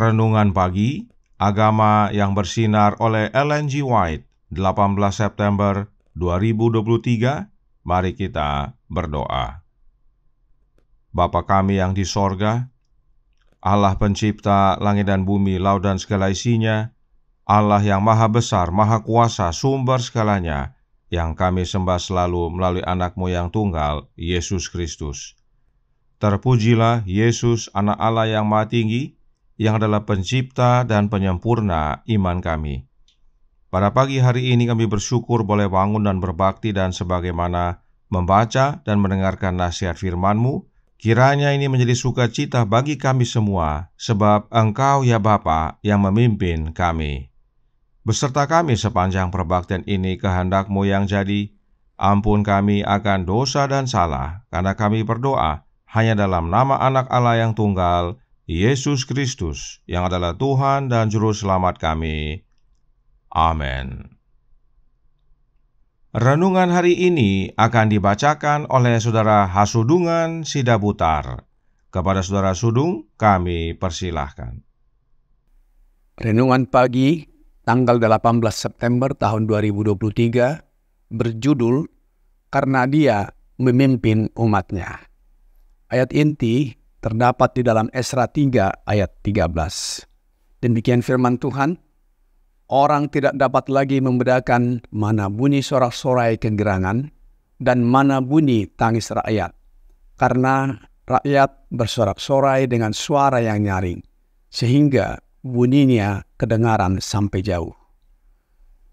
Renungan Pagi, Agama yang Bersinar oleh Ellen G. White, 18 September 2023. Mari kita berdoa. Bapa kami yang di sorga, Allah pencipta langit dan bumi, laut dan segala isinya, Allah yang maha besar, maha kuasa, sumber segalanya, yang kami sembah selalu melalui anak-Mu yang tunggal, Yesus Kristus. Terpujilah Yesus, anak Allah yang maha tinggi, yang adalah pencipta dan penyempurna iman kami. Pada pagi hari ini kami bersyukur boleh bangun dan berbakti, dan sebagaimana membaca dan mendengarkan nasihat firman-Mu, kiranya ini menjadi sukacita bagi kami semua, sebab Engkau ya Bapa yang memimpin kami. Beserta kami sepanjang perbaktian ini kehendak-Mu yang jadi. Ampun kami akan dosa dan salah, karena kami berdoa hanya dalam nama anak Allah yang tunggal, Yesus Kristus, yang adalah Tuhan dan Juru Selamat kami. Amin. Renungan hari ini akan dibacakan oleh Saudara Hasudungan Sidabutar. Kepada Saudara Sudung, kami persilahkan. Renungan pagi tanggal 18 September tahun 2023 berjudul Karena Dia Memimpin Umat-Nya. Ayat inti terdapat di dalam Esra 3 ayat 13. Demikian firman Tuhan, orang tidak dapat lagi membedakan mana bunyi sorak-sorai kegerangan dan mana bunyi tangis rakyat, karena rakyat bersorak-sorai dengan suara yang nyaring, sehingga bunyinya kedengaran sampai jauh.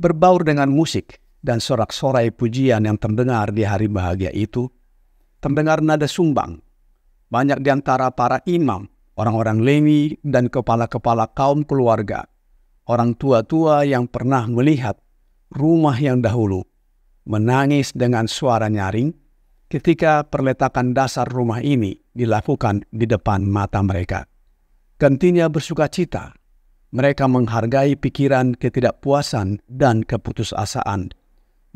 Berbaur dengan musik dan sorak-sorai pujian yang terdengar di hari bahagia itu, terdengar nada sumbang. Banyak di antara para imam, orang-orang Lewi, dan kepala-kepala kaum keluarga, orang tua-tua yang pernah melihat rumah yang dahulu, menangis dengan suara nyaring ketika perletakan dasar rumah ini dilakukan di depan mata mereka. Gantinya bersukacita, mereka menghargai pikiran ketidakpuasan dan keputusasaan.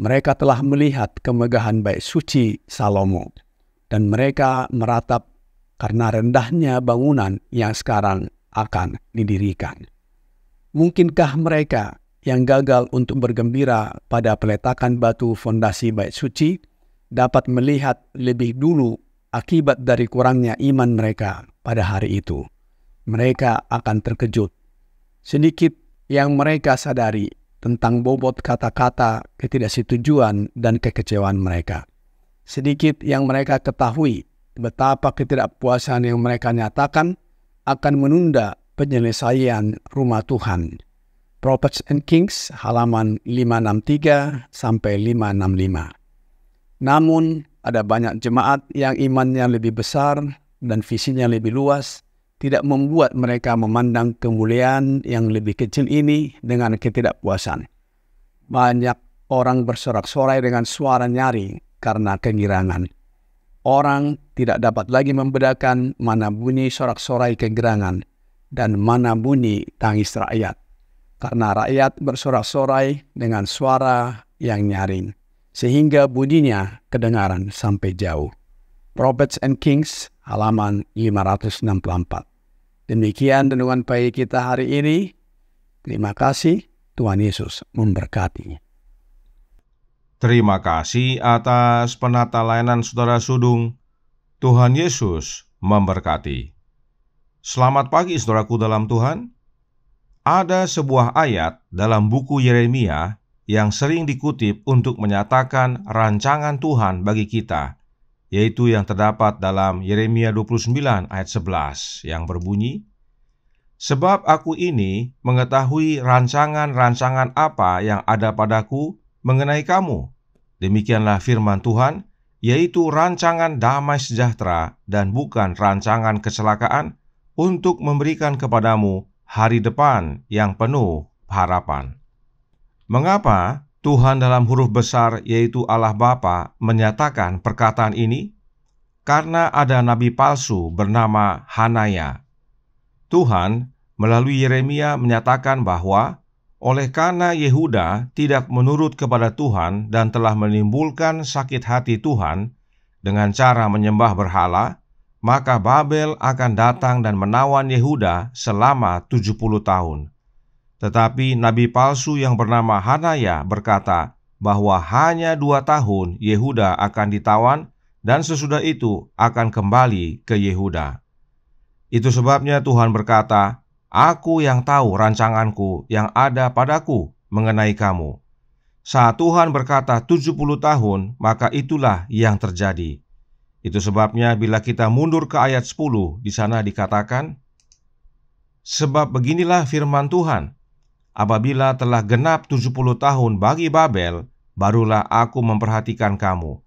Mereka telah melihat kemegahan bait suci Salomo, dan mereka meratap karena rendahnya bangunan yang sekarang akan didirikan. Mungkinkah mereka yang gagal untuk bergembira pada peletakan batu fondasi bait suci dapat melihat lebih dulu akibat dari kurangnya iman mereka pada hari itu? Mereka akan terkejut. Sedikit yang mereka sadari tentang bobot kata-kata ketidaksetujuan dan kekecewaan mereka. Sedikit yang mereka ketahui betapa ketidakpuasan yang mereka nyatakan akan menunda penyelesaian rumah Tuhan. Prophets and Kings halaman 563 sampai 565. Namun ada banyak jemaat yang imannya lebih besar dan visinya lebih luas, tidak membuat mereka memandang kemuliaan yang lebih kecil ini dengan ketidakpuasan. Banyak orang bersorak-sorai dengan suara nyaring karena kegirangan. Orang tidak dapat lagi membedakan mana bunyi sorak-sorai kegerangan dan mana bunyi tangis rakyat, karena rakyat bersorak-sorai dengan suara yang nyaring, sehingga bunyinya kedengaran sampai jauh. Prophets and Kings, halaman 564. Demikian renungan pagi kita hari ini. Terima kasih, Tuhan Yesus memberkati. Terima kasih atas penata layanan Saudara Sudung. Tuhan Yesus memberkati. Selamat pagi saudaraku dalam Tuhan. Ada sebuah ayat dalam buku Yeremia yang sering dikutip untuk menyatakan rancangan Tuhan bagi kita, yaitu yang terdapat dalam Yeremia 29 ayat 11 yang berbunyi, "Sebab aku ini mengetahui rancangan-rancangan apa yang ada padaku mengenai kamu. Demikianlah firman Tuhan, yaitu rancangan damai sejahtera dan bukan rancangan kecelakaan, untuk memberikan kepadamu hari depan yang penuh harapan." Mengapa Tuhan dalam huruf besar, yaitu Allah Bapa, menyatakan perkataan ini? Karena ada nabi palsu bernama Hanaya. Tuhan melalui Yeremia menyatakan bahwa oleh karena Yehuda tidak menurut kepada Tuhan dan telah menimbulkan sakit hati Tuhan dengan cara menyembah berhala, maka Babel akan datang dan menawan Yehuda selama 70 tahun. Tetapi nabi palsu yang bernama Hanaya berkata bahwa hanya 2 tahun Yehuda akan ditawan dan sesudah itu akan kembali ke Yehuda. Itu sebabnya Tuhan berkata, "Aku yang tahu rancanganku yang ada padaku mengenai kamu." Saat Tuhan berkata 70 tahun, maka itulah yang terjadi. Itu sebabnya bila kita mundur ke ayat 10, di sana dikatakan, "Sebab beginilah firman Tuhan, apabila telah genap 70 tahun bagi Babel, barulah aku memperhatikan kamu.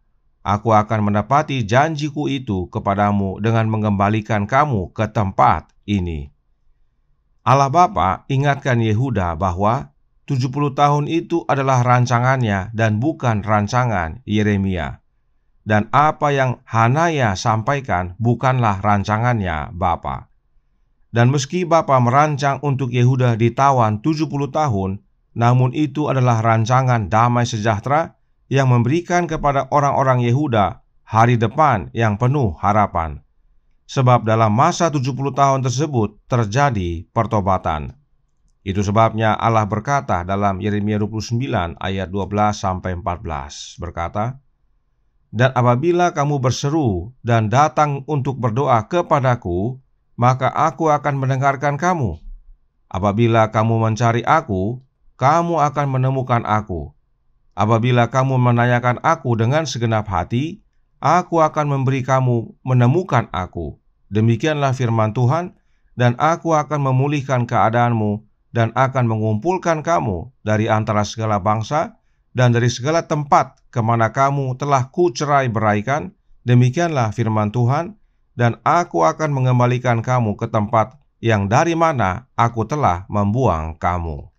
Aku akan menepati janjiku itu kepadamu dengan mengembalikan kamu ke tempat ini." Allah Bapa ingatkan Yehuda bahwa 70 tahun itu adalah rancangannya dan bukan rancangan Yeremia. Dan apa yang Hanaya sampaikan bukanlah rancangannya Bapa. Dan meski Bapa merancang untuk Yehuda ditawan 70 tahun, namun itu adalah rancangan damai sejahtera yang memberikan kepada orang-orang Yehuda hari depan yang penuh harapan. Sebab dalam masa 70 tahun tersebut terjadi pertobatan. Itu sebabnya Allah berkata dalam Yeremia 29 ayat 12-14 berkata, "Dan apabila kamu berseru dan datang untuk berdoa kepadaku, maka aku akan mendengarkan kamu. Apabila kamu mencari aku, kamu akan menemukan aku. Apabila kamu menanyakan aku dengan segenap hati, aku akan memberi kamu menemukan aku. Demikianlah firman Tuhan, dan aku akan memulihkan keadaanmu dan akan mengumpulkan kamu dari antara segala bangsa dan dari segala tempat kemana kamu telah kucerai beraikan. Demikianlah firman Tuhan, dan aku akan mengembalikan kamu ke tempat yang dari mana aku telah membuang kamu."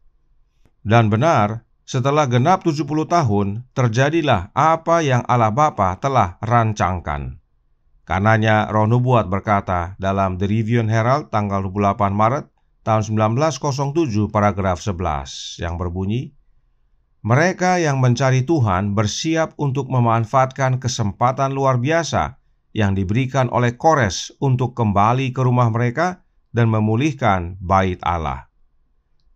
Dan benar, setelah genap 70 tahun, terjadilah apa yang Allah Bapa telah rancangkan. Karenanya Roh Nubuat berkata dalam The Review and Herald tanggal 28 Maret tahun 1907 paragraf 11 yang berbunyi, "Mereka yang mencari Tuhan bersiap untuk memanfaatkan kesempatan luar biasa yang diberikan oleh Kores untuk kembali ke rumah mereka dan memulihkan bait Allah."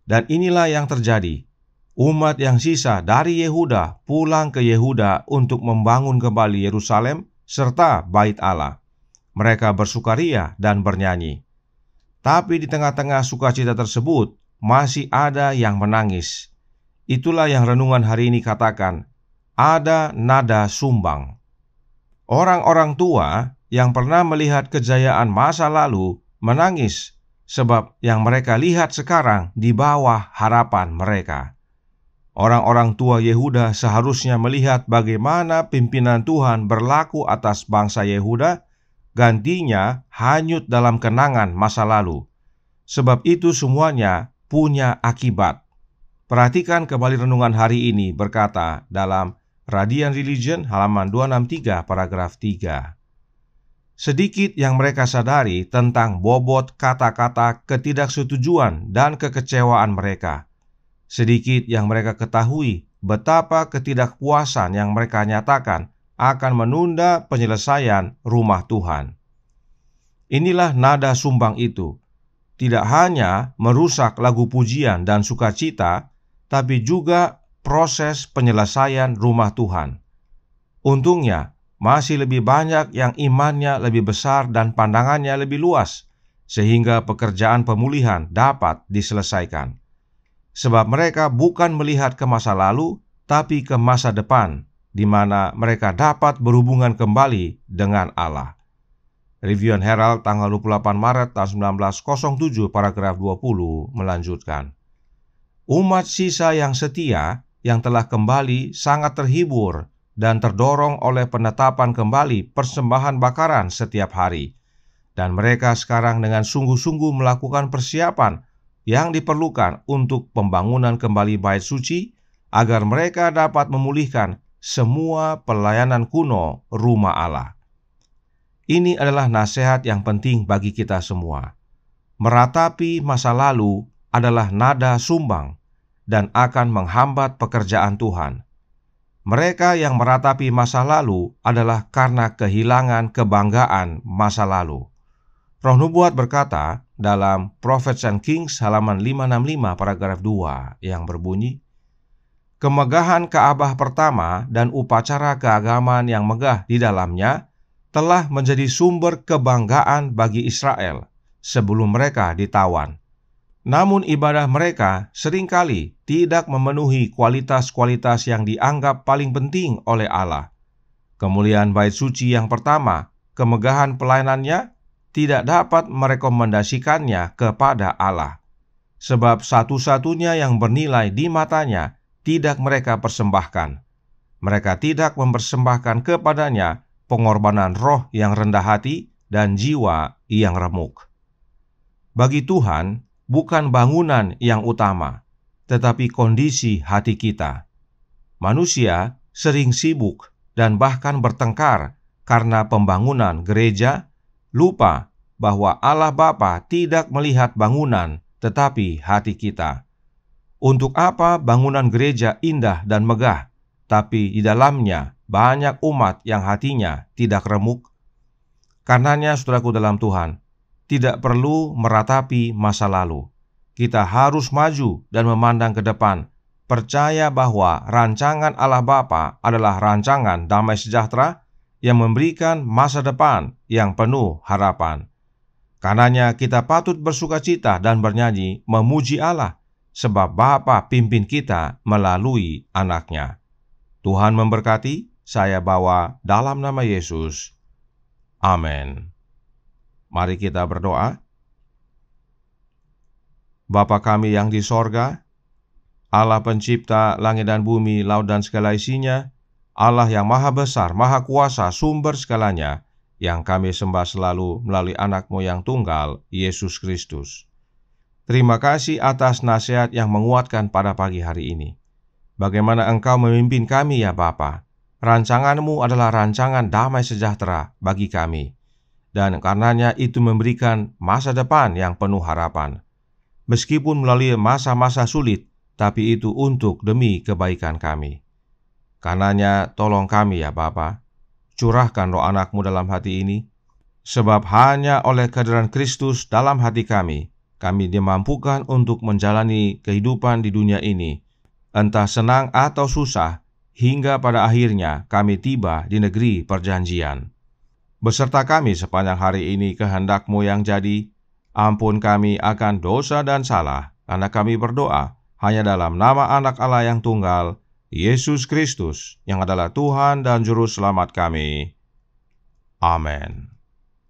Dan inilah yang terjadi. Umat yang sisa dari Yehuda pulang ke Yehuda untuk membangun kembali Yerusalem serta bait Allah. Mereka bersukaria dan bernyanyi. Tapi di tengah-tengah sukacita tersebut masih ada yang menangis. Itulah yang renungan hari ini katakan, ada nada sumbang. Orang-orang tua yang pernah melihat kejayaan masa lalu menangis sebab yang mereka lihat sekarang di bawah harapan mereka. Orang-orang tua Yehuda seharusnya melihat bagaimana pimpinan Tuhan berlaku atas bangsa Yehuda, gantinya hanyut dalam kenangan masa lalu. Sebab itu semuanya punya akibat. Perhatikan kembali renungan hari ini berkata dalam Radiant Religion halaman 263 paragraf 3. Sedikit yang mereka sadari tentang bobot kata-kata ketidaksetujuan dan kekecewaan mereka. Sedikit yang mereka ketahui betapa ketidakpuasan yang mereka nyatakan akan menunda penyelesaian rumah Tuhan. Inilah nada sumbang itu. Tidak hanya merusak lagu pujian dan sukacita, tapi juga proses penyelesaian rumah Tuhan. Untungnya, masih lebih banyak yang imannya lebih besar dan pandangannya lebih luas, sehingga pekerjaan pemulihan dapat diselesaikan. Sebab mereka bukan melihat ke masa lalu, tapi ke masa depan, di mana mereka dapat berhubungan kembali dengan Allah. Review Herald tanggal 28 Maret tahun 1907 paragraf 20 melanjutkan. Umat sisa yang setia yang telah kembali sangat terhibur dan terdorong oleh penetapan kembali persembahan bakaran setiap hari. Dan mereka sekarang dengan sungguh-sungguh melakukan persiapan yang diperlukan untuk pembangunan kembali bait suci, agar mereka dapat memulihkan semua pelayanan kuno rumah Allah. Ini adalah nasihat yang penting bagi kita semua. Meratapi masa lalu adalah nada sumbang dan akan menghambat pekerjaan Tuhan. Mereka yang meratapi masa lalu adalah karena kehilangan kebanggaan masa lalu. Roh Nubuat berkata dalam Prophets and Kings halaman 565 paragraf 2 yang berbunyi, kemegahan Ka'bah pertama dan upacara keagamaan yang megah di dalamnya telah menjadi sumber kebanggaan bagi Israel sebelum mereka ditawan. Namun ibadah mereka seringkali tidak memenuhi kualitas-kualitas yang dianggap paling penting oleh Allah. Kemuliaan bait suci yang pertama, kemegahan pelayanannya, tidak dapat merekomendasikannya kepada Allah. Sebab satu-satunya yang bernilai di matanya tidak mereka persembahkan. Mereka tidak mempersembahkan kepadanya pengorbanan roh yang rendah hati dan jiwa yang remuk. Bagi Tuhan, bukan bangunan yang utama, tetapi kondisi hati kita. Manusia sering sibuk dan bahkan bertengkar karena pembangunan gereja, lupa bahwa Allah Bapa tidak melihat bangunan, tetapi hati kita. Untuk apa bangunan gereja indah dan megah, tapi di dalamnya banyak umat yang hatinya tidak remuk? Karenanya, saudaraku dalam Tuhan, tidak perlu meratapi masa lalu. Kita harus maju dan memandang ke depan, percaya bahwa rancangan Allah Bapa adalah rancangan damai sejahtera yang memberikan masa depan yang penuh harapan. Karenanya kita patut bersukacita dan bernyanyi memuji Allah, sebab Bapa pimpin kita melalui anaknya. Tuhan memberkati. Saya bawa dalam nama Yesus. Amin. Mari kita berdoa. Bapa kami yang di sorga, Allah pencipta langit dan bumi, laut dan segala isinya, Allah yang maha besar, maha kuasa, sumber segalanya, yang kami sembah selalu melalui anak-Mu yang tunggal, Yesus Kristus. Terima kasih atas nasihat yang menguatkan pada pagi hari ini. Bagaimana Engkau memimpin kami ya Bapa. Rancangan-Mu adalah rancangan damai sejahtera bagi kami, dan karenanya itu memberikan masa depan yang penuh harapan. Meskipun melalui masa-masa sulit, tapi itu untuk demi kebaikan kami. Karenanya tolong kami ya Bapa, curahkan roh anak-Mu dalam hati ini, sebab hanya oleh kehadiran Kristus dalam hati kami dimampukan untuk menjalani kehidupan di dunia ini, entah senang atau susah, hingga pada akhirnya kami tiba di negeri perjanjian. Beserta kami sepanjang hari ini kehendak-Mu yang jadi. Ampun kami akan dosa dan salah, karena kami berdoa hanya dalam nama anak Allah yang tunggal, Yesus Kristus, yang adalah Tuhan dan Juru Selamat kami. Amin.